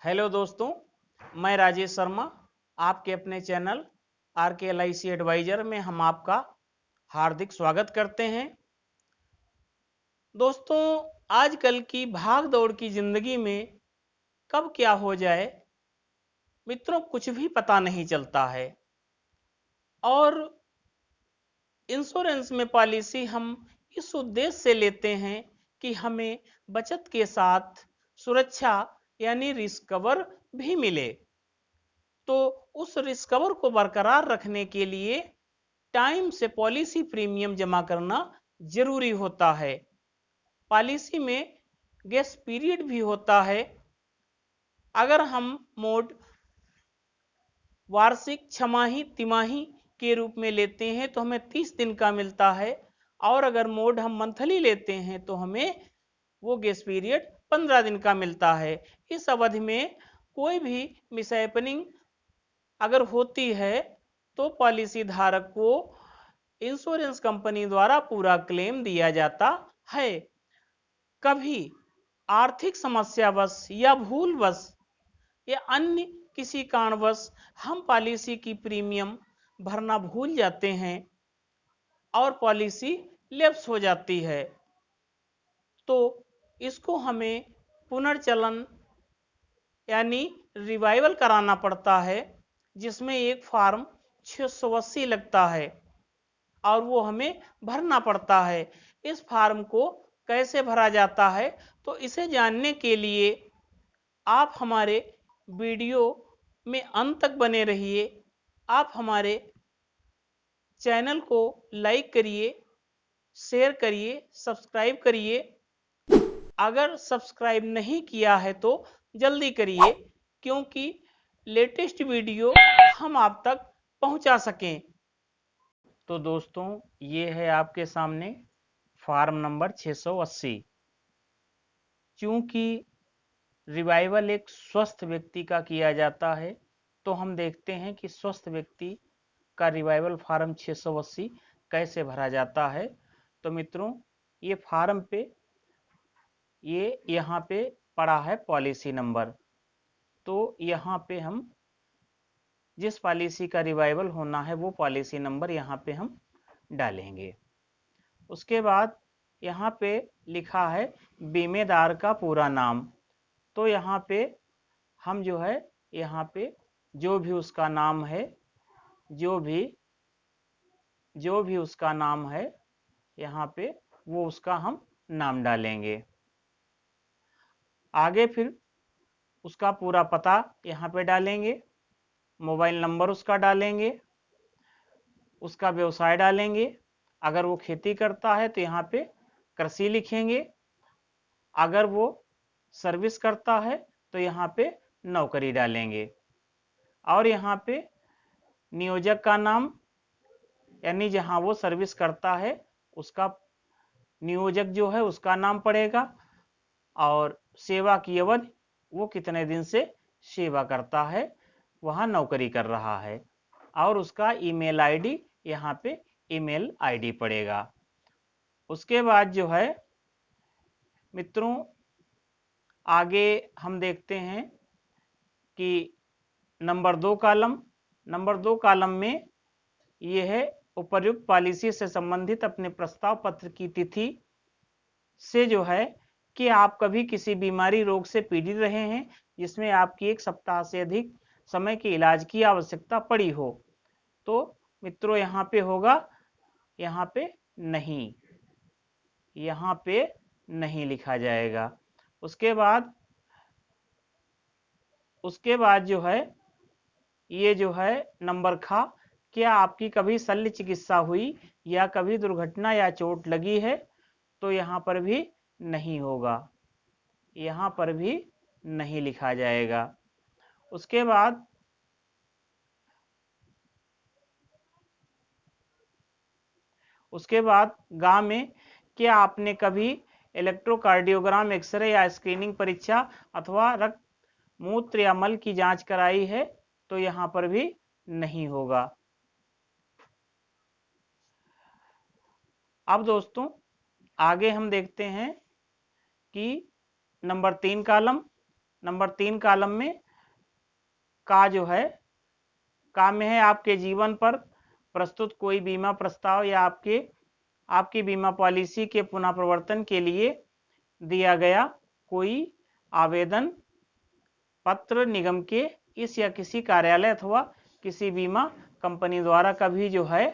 Hello दोस्तों, मैं राजेश शर्मा आपके अपने चैनल RK LIC एडवाइजर में हम आपका हार्दिक स्वागत करते हैं। दोस्तों, आजकल की भाग दौड़ की जिंदगी में कब क्या हो जाए मित्रों कुछ भी पता नहीं चलता है। और इंश्योरेंस में पॉलिसी हम इस उद्देश्य से लेते हैं कि हमें बचत के साथ सुरक्षा यानी रिस्क कवर भी मिले। तो उस रिस्क कवर को बरकरार रखने के लिए टाइम से पॉलिसी प्रीमियम जमा करना जरूरी होता है। पॉलिसी में ग्रेस पीरियड भी होता है। अगर हम मोड वार्षिक, छमाही, तिमाही के रूप में लेते हैं तो हमें 30 दिन का मिलता है, और अगर मोड हम मंथली लेते हैं तो हमें वो ग्रेस पीरियड 15 दिन का मिलता है। इस अवधि में कोई भी मिसहैपनिंग अगर होती है तो पॉलिसी धारक को इंश्योरेंस कंपनी द्वारा पूरा क्लेम दिया जाता है। कभी आर्थिक समस्यावश या भूलवश या अन्य किसी कारणवश हम पॉलिसी की प्रीमियम भरना भूल जाते हैं और पॉलिसी लैप्स हो जाती है, तो इसको हमें पुनर्चलन यानी रिवाइवल कराना पड़ता है, जिसमें एक फॉर्म 680 लगता है और वो हमें भरना पड़ता है। इस फॉर्म को कैसे भरा जाता है, तो इसे जानने के लिए आप हमारे वीडियो में अंत तक बने रहिए। आप हमारे चैनल को लाइक करिए, शेयर करिए, सब्सक्राइब करिए। अगर सब्सक्राइब नहीं किया है तो जल्दी करिए, क्योंकि लेटेस्ट वीडियो हम आप तक पहुंचा सकें। तो दोस्तों, ये है आपके सामने फार्म नंबर 680। चूंकि रिवाइवल एक स्वस्थ व्यक्ति का किया जाता है, तो हम देखते हैं कि स्वस्थ व्यक्ति का रिवाइवल फार्म 680 कैसे भरा जाता है। तो मित्रों, ये फार्म पे ये यहाँ पे पड़ा है पॉलिसी नंबर। तो यहाँ पे हम जिस पॉलिसी का रिवाइवल होना है वो पॉलिसी नंबर यहाँ पे हम डालेंगे। उसके बाद यहाँ पे लिखा है बीमेदार का पूरा नाम। तो यहाँ पे हम जो है यहाँ पे जो भी उसका नाम है, जो भी उसका नाम है यहाँ पे वो उसका हम नाम डालेंगे। आगे फिर उसका पूरा पता यहाँ पे डालेंगे, मोबाइल नंबर उसका डालेंगे, उसका व्यवसाय डालेंगे। अगर वो खेती करता है तो यहाँ पे कृषि लिखेंगे, अगर वो सर्विस करता है तो यहाँ पे नौकरी डालेंगे, और यहाँ पे नियोजक का नाम यानी जहाँ वो सर्विस करता है उसका नियोजक जो है उसका नाम पड़ेगा, और सेवा की अवधि वो कितने दिन से सेवा करता है, वहाँ नौकरी कर रहा है, और उसका ईमेल आईडी यहाँ पे ईमेल आईडी पड़ेगा। उसके बाद जो है मित्रों, आगे हम देखते हैं कि नंबर दो कॉलम में ये है उपर्युक्त पॉलिसी से संबंधित अपने प्रस्ताव पत्र की तिथि से जो है कि आप कभी किसी बीमारी रोग से पीड़ित रहे हैं जिसमें आपकी 1 सप्ताह से अधिक समय के इलाज की आवश्यकता पड़ी हो, तो मित्रों यहाँ पे होगा, यहाँ पे नहीं, यहाँ पे नहीं लिखा जाएगा। उसके बाद जो है ये जो है नंबर खा, क्या आपकी कभी शल्य चिकित्सा हुई या कभी दुर्घटना या चोट लगी है, तो यहाँ पर भी नहीं होगा, यहाँ पर भी नहीं लिखा जाएगा। उसके बाद गांव में क्या आपने कभी इलेक्ट्रोकार्डियोग्राम, एक्सरे या स्क्रीनिंग परीक्षा अथवा रक्त, मूत्र या मल की जांच कराई है, तो यहाँ पर भी नहीं होगा। अब दोस्तों आगे हम देखते हैं कि नंबर 3 कॉलम नंबर 3 कॉलम में का जो है, का में है आपके जीवन पर प्रस्तुत कोई बीमा प्रस्ताव या आपकी बीमा पॉलिसी के पुनः प्रवर्तन के लिए दिया गया कोई आवेदन पत्र निगम के इस या किसी कार्यालय अथवा किसी बीमा कंपनी द्वारा कभी जो है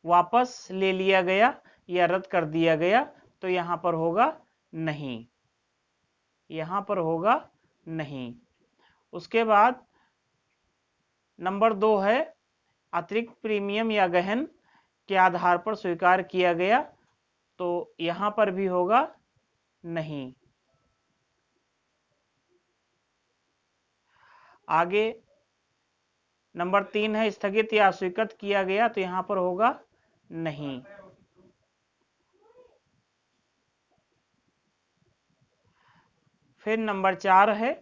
वापस ले लिया गया या रद्द कर दिया गया, तो यहां पर होगा नहीं, यहां पर होगा नहीं। उसके बाद नंबर 2 है अतिरिक्त प्रीमियम या गहन के आधार पर स्वीकार किया गया, तो यहां पर भी होगा नहीं। आगे नंबर 3 है स्थगित या अस्वीकृत किया गया, तो यहां पर होगा नहीं। फिर नंबर 4 है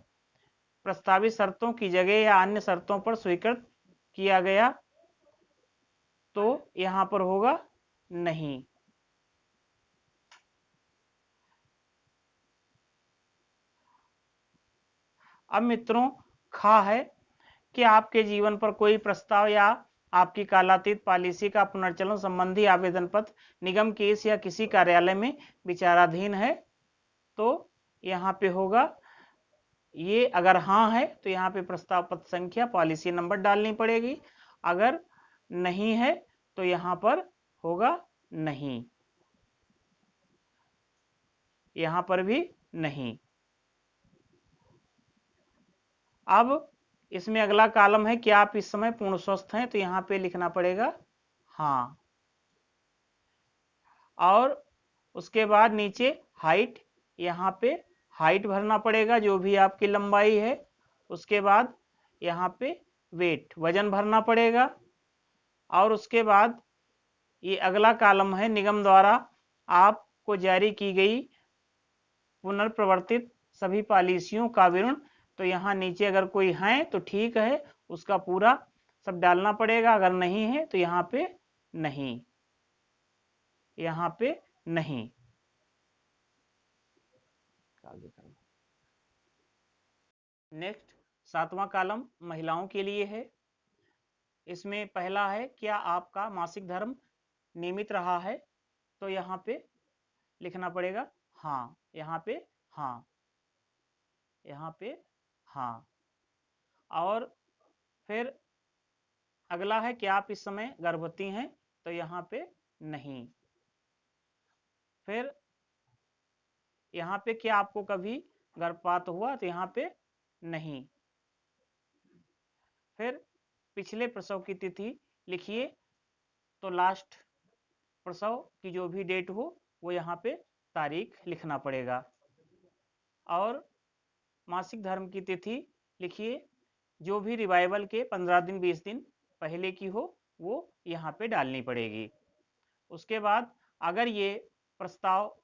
प्रस्तावित शर्तों की जगह या अन्य शर्तों पर स्वीकृत किया गया, तो यहां पर होगा नहीं। अब मित्रों खा है कि आपके जीवन पर कोई प्रस्ताव या आपकी कालातीत पॉलिसी का पुनर्चलन संबंधी आवेदन पत्र निगम के इस या किसी कार्यालय में विचाराधीन है, तो यहाँ पे होगा ये। अगर हाँ है तो यहाँ पे प्रस्ताव पत्र संख्या पॉलिसी नंबर डालनी पड़ेगी, अगर नहीं है तो यहाँ पर होगा नहीं, यहाँ पर भी नहीं। अब इसमें अगला कॉलम है कि आप इस समय पूर्ण स्वस्थ हैं, तो यहाँ पे लिखना पड़ेगा हाँ। और उसके बाद नीचे हाइट, यहाँ पे हाइट भरना पड़ेगा जो भी आपकी लंबाई है। उसके बाद यहाँ पे वेट, वजन भरना पड़ेगा। और उसके बाद ये अगला कॉलम है निगम द्वारा आपको जारी की गई पुनर्प्रवर्तित सभी पॉलिसियों का विवरण, तो यहाँ नीचे अगर कोई है तो ठीक है, उसका पूरा सब डालना पड़ेगा, अगर नहीं है तो यहाँ पे नहीं, यहाँ पे नहीं। नेक्स्ट 7वां कॉलम महिलाओं के लिए है। इसमें पहला है क्या आपका मासिक धर्म नियमित रहा है, तो यहाँ पे लिखना पड़ेगा हाँ, यहाँ पे हाँ, यहाँ पे हाँ। और फिर अगला है कि आप इस समय गर्भवती हैं, तो यहाँ पे नहीं। फिर यहाँ पे क्या आपको कभी गर्भपात हुआ, तो यहाँ पे नहीं। फिर पिछले प्रसव की तिथि लिखिए, तो लास्ट प्रसव की जो भी डेट हो वो यहाँ पे तारीख लिखना पड़ेगा। और मासिक धर्म की तिथि लिखिए, जो भी रिवाइवल के 15 दिन 20 दिन पहले की हो वो यहाँ पे डालनी पड़ेगी। उसके बाद अगर ये प्रस्ताव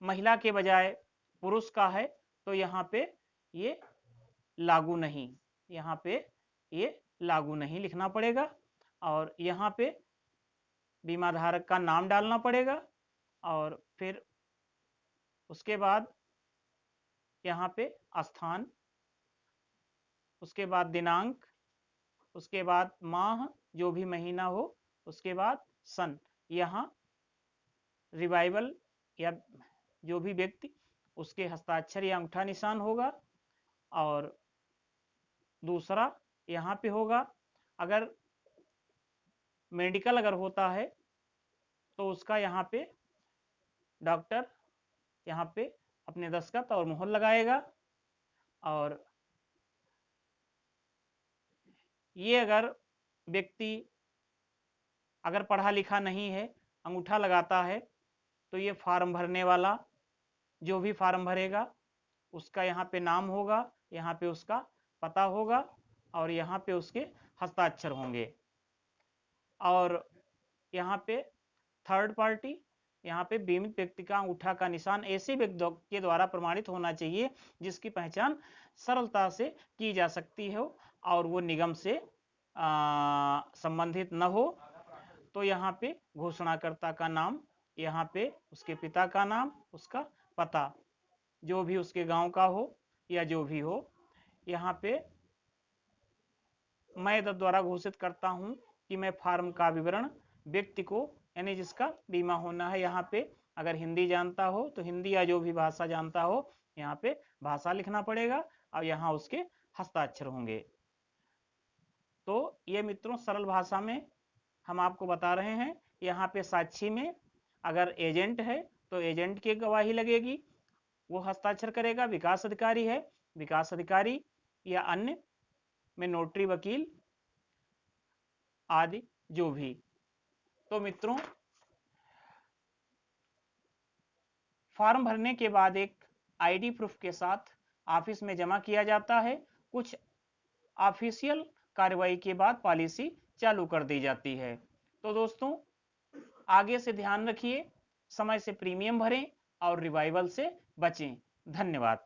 महिला के बजाय पुरुष का है, तो यहाँ पे ये लागू नहीं, यहाँ पे ये लागू नहीं लिखना पड़ेगा। और यहाँ पे बीमा धारक का नाम डालना पड़ेगा। और फिर उसके बाद यहाँ पे स्थान, उसके बाद दिनांक, उसके बाद माह जो भी महीना हो, उसके बाद सन, यहाँ रिवाइवल या जो भी व्यक्ति उसके हस्ताक्षर या अंगूठा निशान होगा। और दूसरा यहाँ पे होगा अगर मेडिकल अगर होता है तो उसका यहाँ पे डॉक्टर यहाँ पे अपने दस्तखत और मुहर लगाएगा। और ये अगर व्यक्ति अगर पढ़ा लिखा नहीं है, अंगूठा लगाता है, तो ये फार्म भरने वाला जो भी फार्म भरेगा उसका यहाँ पे नाम होगा, यहाँ पे उसका पता होगा और यहाँ पे उसके हस्ताक्षर होंगे। और यहाँ पे थर्ड पार्टी, यहाँ पे बीमित व्यक्ति का अंगूठा का निशान ऐसे व्यक्ति के द्वारा प्रमाणित होना चाहिए जिसकी पहचान सरलता से की जा सकती हो और वो निगम से संबंधित न हो। तो यहाँ पे घोषणाकर्ता का नाम, यहाँ पे उसके पिता का नाम, उसका पता जो भी उसके गांव का हो या जो भी हो, यहाँ पे मैं द्वारा घोषित करता हूं कि मैं फार्म का विवरण व्यक्ति को, यानी जिसका बीमा होना है, यहाँ पे अगर हिंदी जानता हो तो हिंदी या जो भी भाषा जानता हो यहाँ पे भाषा लिखना पड़ेगा और यहाँ उसके हस्ताक्षर होंगे। तो ये मित्रों सरल भाषा में हम आपको बता रहे हैं। यहाँ पे साक्षी में अगर एजेंट है तो एजेंट की गवाही लगेगी, वो हस्ताक्षर करेगा। विकास अधिकारी है, विकास अधिकारी या अन्य में नोटरी, वकील आदि जो भी। तो मित्रों फॉर्म भरने के बाद एक आईडी प्रूफ के साथ ऑफिस में जमा किया जाता है। कुछ ऑफिशियल कार्रवाई के बाद पॉलिसी चालू कर दी जाती है। तो दोस्तों आगे से ध्यान रखिए, समय से प्रीमियम भरें और रिवाइवल से बचें। धन्यवाद।